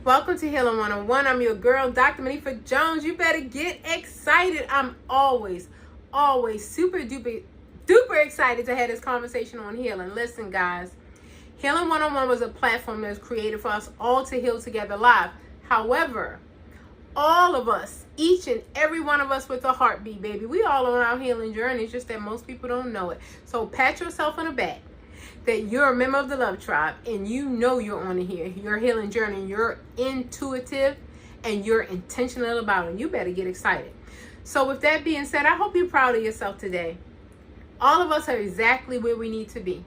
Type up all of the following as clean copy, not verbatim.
Welcome to Healing 101. I'm your girl, Dr. Monifa Jones. You better get excited. I'm always super duper excited to have this conversation on healing. Listen, guys, Healing 101 was a platform that was created for us all to heal together live. However, all of us, each and every one of us with a heartbeat, baby, we all on our healing journey. It's just that most people don't know it. So pat yourself on the back that you're a member of the Love Tribe and you know you're on your healing journey. You're intuitive and you're intentional about it. You better get excited. So with that being said, I hope you're proud of yourself today. All of us are exactly where we need to be.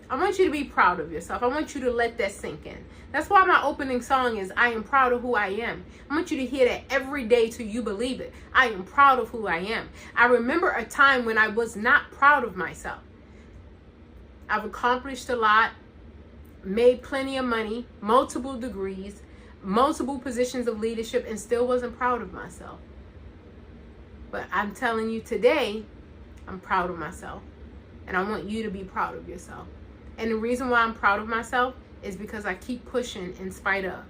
I want you to be proud of yourself. I want you to let that sink in. That's why my opening song is I am proud of who I am. I want you to hear that every day till you believe it. I am proud of who I am. I remember a time when I was not proud of myself. I've accomplished a lot, made plenty of money, multiple degrees, multiple positions of leadership, and still wasn't proud of myself. But I'm telling you today, I'm proud of myself. And I want you to be proud of yourself. And the reason why I'm proud of myself is because I keep pushing in spite of.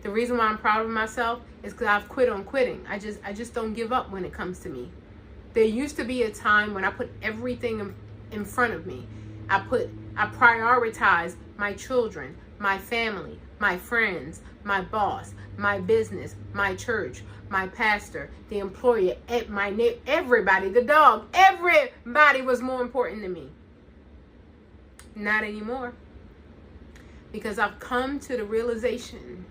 The reason why I'm proud of myself is because I've quit on quitting. I just don't give up when it comes to me. There used to be a time when I put everything in front of me. I prioritize my children, my family, my friends, my boss, my business, my church, my pastor, the employer, everybody, the dog, everybody was more important than me. Not anymore. Because I've come to the realization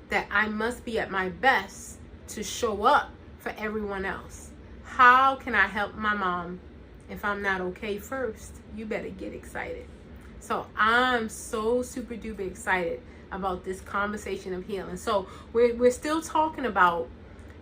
that I must be at my best to show up for everyone else. How can I help my mom if I'm not okay first? You better get excited. So I'm so super duper excited about this conversation of healing. So we're still talking about,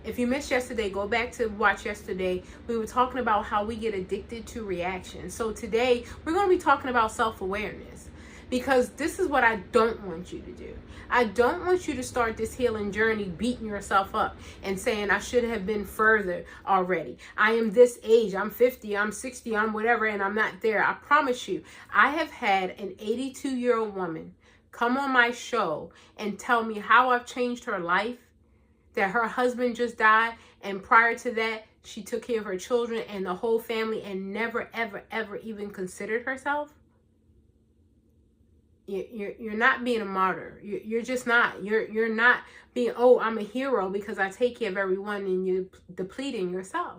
if you missed yesterday, go back to watch yesterday. We were talking about how we get addicted to reaction. So today we're going to be talking about self-awareness, because this is what I don't want you to do. I don't want you to start this healing journey beating yourself up and saying, I should have been further already. I am this age. I'm 50, I'm 60, I'm whatever, and I'm not there. I promise you, I have had an 82-year-old woman come on my show and tell me how I've changed her life, that her husband just died, and prior to that, she took care of her children and the whole family and never, ever, ever even considered herself. You're not being a martyr. You're just not. You're not being, oh, I'm a hero because I take care of everyone, and you're depleting yourself.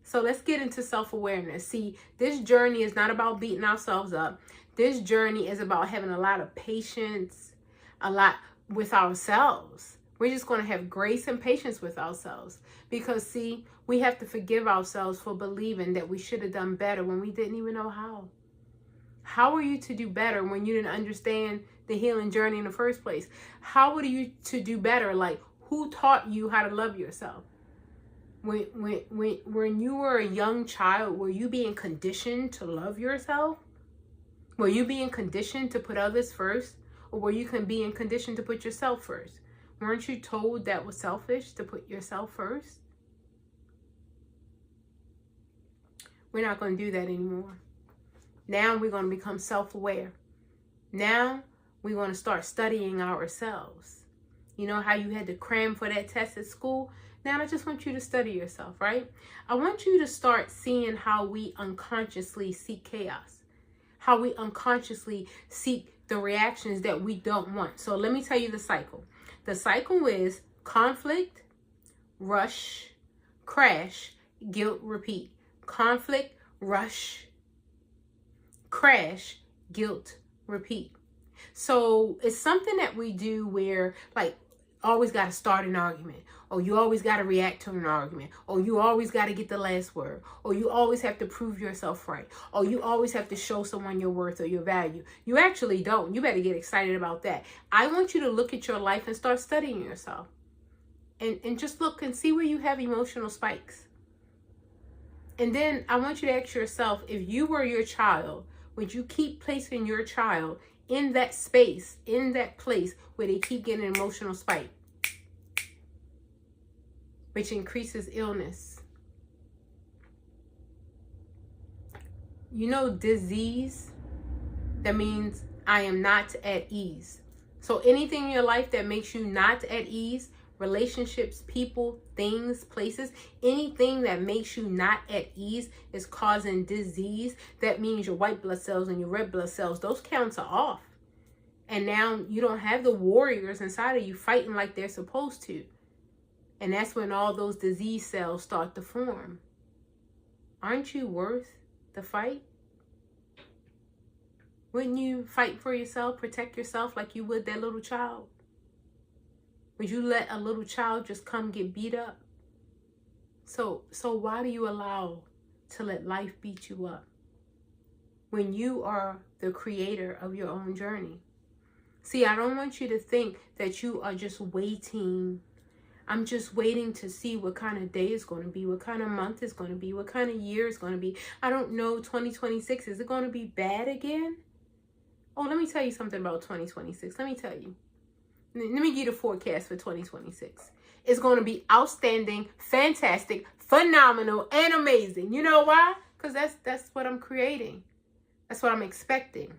So let's get into self-awareness. See, this journey is not about beating ourselves up. This journey is about having a lot of patience, a lot with ourselves. We're just going to have grace and patience with ourselves. Because, see, we have to forgive ourselves for believing that we should have done better when we didn't even know how. How are you to do better when you didn't understand the healing journey in the first place? How are you to do better? Like, who taught you how to love yourself? When you were a young child, were you being conditioned to love yourself? Were you being conditioned to put others first? Or were you being conditioned to put yourself first? Weren't you told that was selfish to put yourself first? We're not going to do that anymore. Now we're going to become self-aware. Now we're going to start studying ourselves. You know how you had to cram for that test at school? Now I just want you to study yourself, right? I want you to start seeing how we unconsciously seek chaos. How we unconsciously seek the reactions that we don't want. So let me tell you the cycle. The cycle is conflict, rush, crash, guilt, repeat. Conflict, rush, crash, guilt, repeat. So it's something that we do where, like, always got to start an argument, or you always got to react to an argument, or you always got to get the last word, or you always have to prove yourself right, or you always have to show someone your worth or your value. You actually don't. You better get excited about that. I want you to look at your life and start studying yourself, and just look and see where you have emotional spikes. And then I want you to ask yourself, if you were your child, would you keep placing your child in that space, in that place where they keep getting an emotional spike, which increases illness? You know, disease, that means I am not at ease. So anything in your life that makes you not at ease, relationships, people, things, places, anything that makes you not at ease is causing disease. That means your white blood cells and your red blood cells, those counts are off. And now you don't have the warriors inside of you fighting like they're supposed to. And that's when all those disease cells start to form. Aren't you worth the fight? Wouldn't you fight for yourself, protect yourself like you would that little child? Would you let a little child just come get beat up? So why do you allow to let life beat you up when you are the creator of your own journey? See, I don't want you to think that you are just waiting. I'm just waiting to see what kind of day is going to be, what kind of month is going to be, what kind of year is going to be. I don't know, 2026, is it going to be bad again? Oh, let me tell you something about 2026. Let me tell you. Let me give you the forecast for 2026. It's going to be outstanding, fantastic, phenomenal, and amazing. You know why? Because that's what I'm creating. That's what I'm expecting.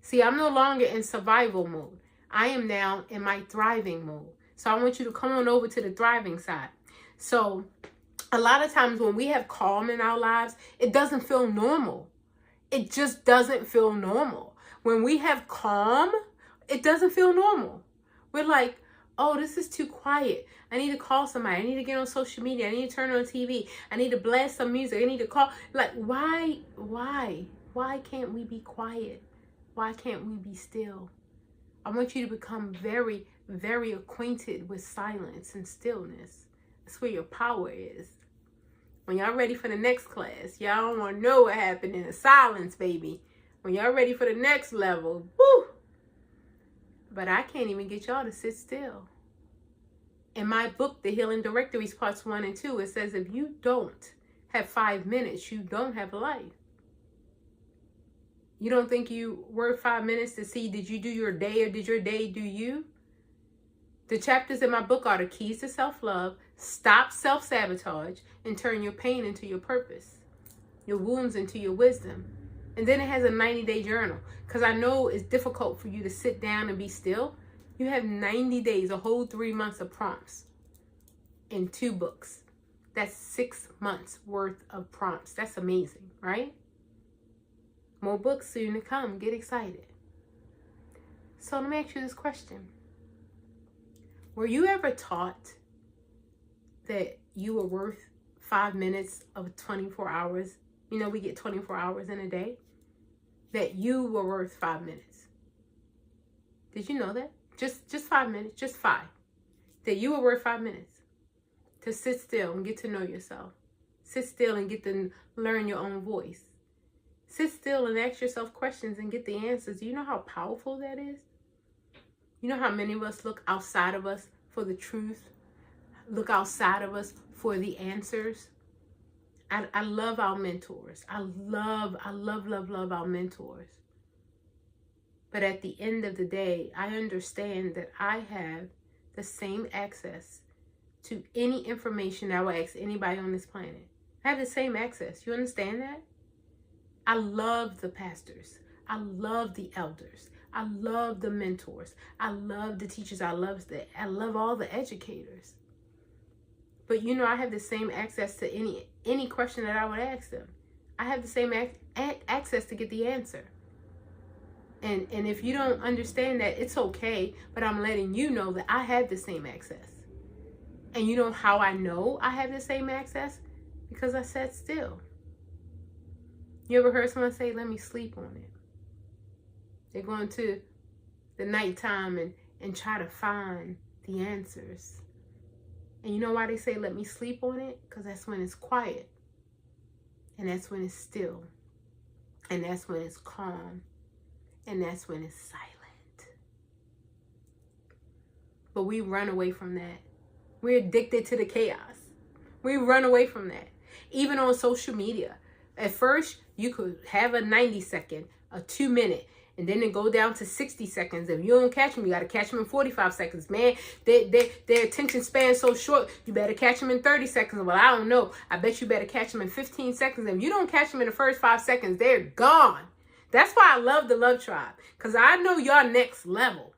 See, I'm no longer in survival mode. I am now in my thriving mode. So I want you to come on over to the thriving side. So a lot of times when we have calm in our lives, it doesn't feel normal. It just doesn't feel normal. When we have calm, it doesn't feel normal. We're like, oh, this is too quiet. I need to call somebody. I need to get on social media. I need to turn on TV. I need to blast some music. I need to call. Like, why can't we be quiet? Why can't we be still? I want you to become very, very acquainted with silence and stillness. That's where your power is. When y'all ready for the next class, y'all don't want to know what happened in the silence, baby. When y'all ready for the next level, woo! But I can't even get y'all to sit still. In my book, The Healing Directories, parts 1 and 2, it says if you don't have 5 minutes, you don't have a life. You don't think you worth 5 minutes to see, did you do your day or did your day do you? The chapters in my book are the keys to self-love, stop self-sabotage, and turn your pain into your purpose, your wounds into your wisdom. And then it has a 90-day journal. Because I know it's difficult for you to sit down and be still. You have 90 days, a whole 3 months of prompts in 2 books. That's 6 months worth of prompts. That's amazing, right? More books soon to come. Get excited. So let me ask you this question. Were you ever taught that you were worth 5 minutes of 24 hours? You know, we get 24 hours in a day. That you were worth 5 minutes. Did you know that? Just 5 minutes, just 5. That you were worth 5 minutes. To sit still and get to know yourself. Sit still and get to learn your own voice. Sit still and ask yourself questions and get the answers. Do you know how powerful that is? You know how many of us look outside of us for the truth? Look outside of us for the answers? I love our mentors. I love our mentors. But at the end of the day, I understand that I have the same access to any information I will ask anybody on this planet. I have the same access. You understand that? I love the pastors. I love the elders. I love the mentors. I love the teachers. I love all the educators. But you know, I have the same access to any question that I would ask them. I have the same access to get the answer. And if you don't understand that, it's okay. But I'm letting you know that I have the same access. And you know how I know I have the same access? Because I sat still. You ever heard someone say, let me sleep on it? They're going to the nighttime and try to find the answers. And you know why they say, let me sleep on it? Because that's when it's quiet. And that's when it's still. And that's when it's calm. And that's when it's silent. But we run away from that. We're addicted to the chaos. We run away from that. Even on social media. At first, you could have a 90-second, a 2-minute, and then it go down to 60 seconds. If you don't catch them, you got to catch them in 45 seconds. Man, their attention span is so short, you better catch them in 30 seconds. Well, I don't know. I bet you better catch them in 15 seconds. If you don't catch them in the first 5 seconds, they're gone. That's why I love the Love Tribe, because I know y'all next level.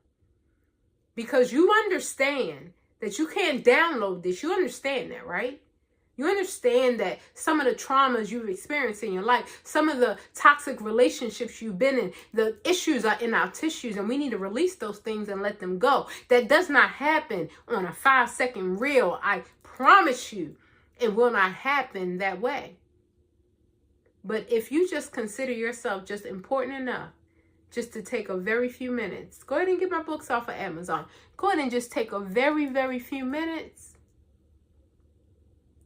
Because you understand that you can't download this. You understand that, right? You understand that some of the traumas you've experienced in your life, some of the toxic relationships you've been in, the issues are in our tissues, and we need to release those things and let them go. That does not happen on a 5-second reel. I promise you, it will not happen that way. But if you just consider yourself just important enough just to take a very few minutes, go ahead and get my books off of Amazon. Go ahead and just take a very, very few minutes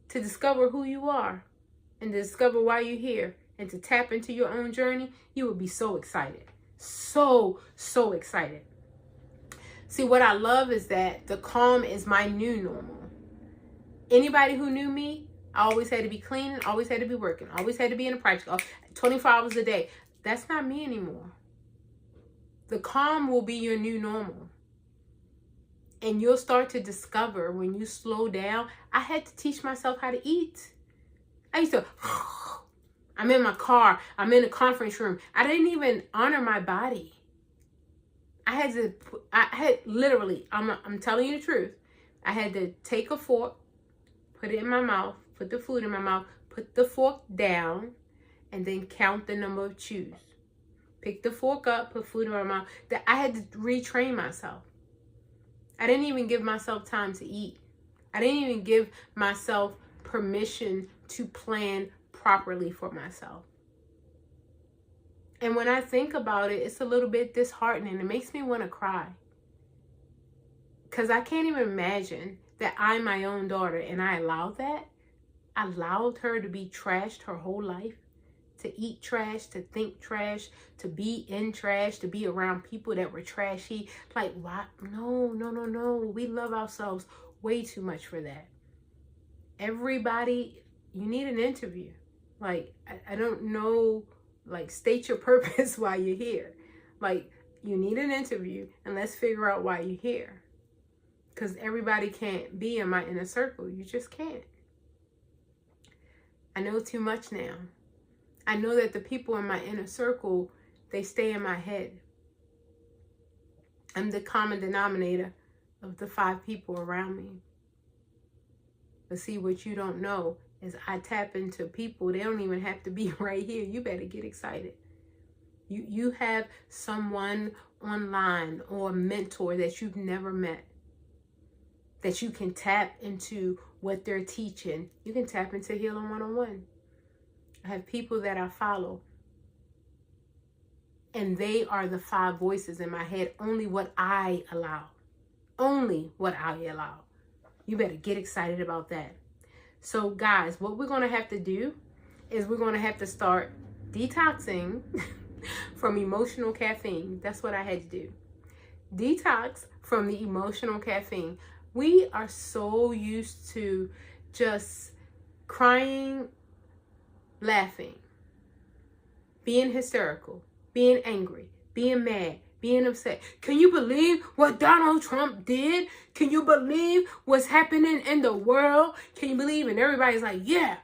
to discover who you are and to discover why you're here and to tap into your own journey, you will be so excited. So excited. See, what I love is that the calm is my new normal. Anybody who knew me, I always had to be cleaning, always had to be working, always had to be in a practical, 24 hours a day. That's not me anymore. The calm will be your new normal. And you'll start to discover when you slow down. I had to teach myself how to eat. I used to, I'm in my car, I'm in a conference room. I didn't even honor my body. I had literally, I'm telling you the truth. I had to take a fork, put it in my mouth, put the food in my mouth, put the fork down, and then count the number of chews. Pick the fork up, put food in my mouth. I had to retrain myself. I didn't even give myself time to eat. I didn't even give myself permission to plan properly for myself. And when I think about it, it's a little bit disheartening. It makes me want to cry. Because I can't even imagine that I'm my own daughter and I allowed that. I allowed her to be trashed her whole life. To eat trash, to think trash, to be in trash, to be around people that were trashy. Like, why? No. We love ourselves way too much for that. Everybody, you need an interview. Like, I don't know, like, state your purpose while you're here. Like, you need an interview and let's figure out why you're here. Because everybody can't be in my inner circle. You just can't. I know too much now. I know that the people in my inner circle, they stay in my head. I'm the common denominator of the 5 people around me. But see, what you don't know is I tap into people. They don't even have to be right here. You better get excited. You have someone online or a mentor that you've never met, that you can tap into what they're teaching. You can tap into Healing 101. I have people that I follow, and they are the 5 voices in my head. Only what I allow. Only what I allow. You better get excited about that. So guys, what we're going to have to do is we're going to have to start detoxing from emotional caffeine. That's what I had to do. Detox from the emotional caffeine. We are so used to just crying, laughing, being hysterical, being angry, being mad, being upset. Can you believe what Donald Trump did? Can you believe what's happening in the world? Can you believe? And everybody's like, yeah.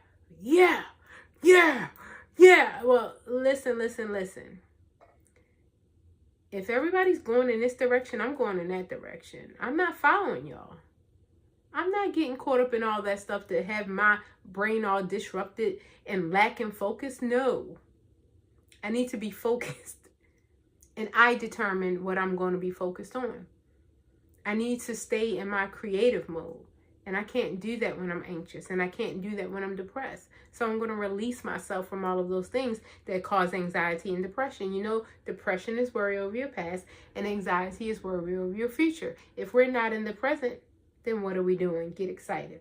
Well, listen. If everybody's going in this direction, I'm going in that direction. I'm not following y'all. I'm not getting caught up in all that stuff to have my brain all disrupted and lacking focus. No. I need to be focused. And I determine what I'm going to be focused on. I need to stay in my creative mode. And I can't do that when I'm anxious. And I can't do that when I'm depressed. So I'm going to release myself from all of those things that cause anxiety and depression. You know, depression is worry over your past. And anxiety is worry over your future. If we're not in the present, then what are we doing? Get excited.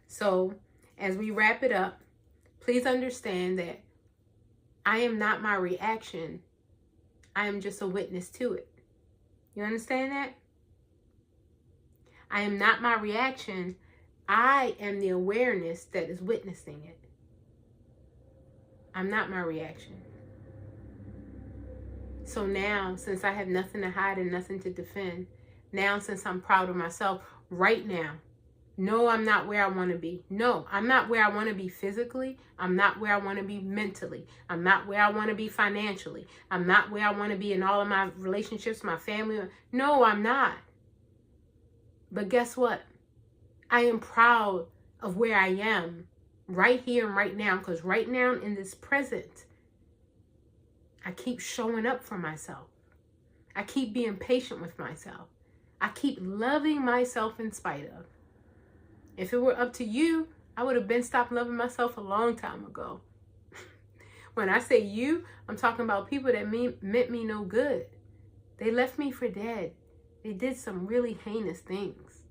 So as we wrap it up, please understand that I am not my reaction. I am just a witness to it. You understand that? I am not my reaction. I am the awareness that is witnessing it. I'm not my reaction. So now, since I have nothing to hide and nothing to defend, now since I'm proud of myself, right now, No, I'm not where I want to be. No, I'm not where I want to be physically. I'm not where I want to be mentally. I'm not where I want to be financially. I'm not where I want to be in all of my relationships, my family. No, I'm not. But guess what? I am proud of where I am right here and right now, because right now in this present, I keep showing up for myself. I keep being patient with myself. I keep loving myself in spite of. If it were up to you, I would have been stopped loving myself a long time ago. When I say you, I'm talking about people that meant me no good. They left me for dead. They did some really heinous things.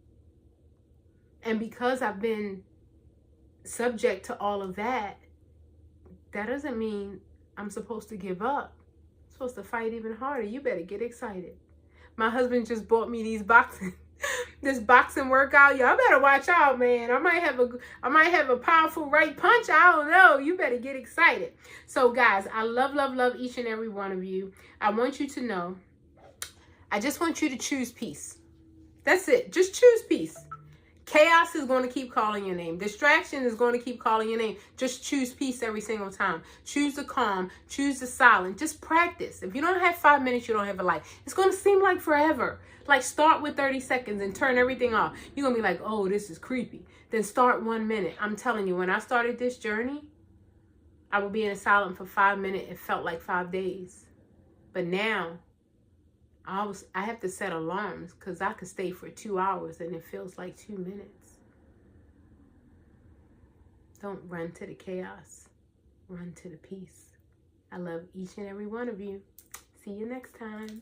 And because I've been subject to all of that, that doesn't mean I'm supposed to give up. I'm supposed to fight even harder. You better get excited. My husband just bought me these this boxing workout. Y'all better watch out, man. I might have a powerful right punch. I don't know. You better get excited. So guys, I love each and every one of you. I want you to know, I just want you to choose peace. That's it. Just choose peace. Chaos is going to keep calling your name. Distraction is going to keep calling your name. Just choose peace every single time. Choose the calm. Choose the silent. Just practice. If you don't have 5 minutes, you don't have a life. It's going to seem like forever. Like, start with 30 seconds and turn everything off. You're going to be like, oh, this is creepy. Then start 1 minute. I'm telling you, when I started this journey, I would be in silence for 5 minutes. It felt like 5 days. But now, I have to set alarms because I could stay for 2 hours and it feels like 2 minutes. Don't run to the chaos. Run to the peace. I love each and every one of you. See you next time.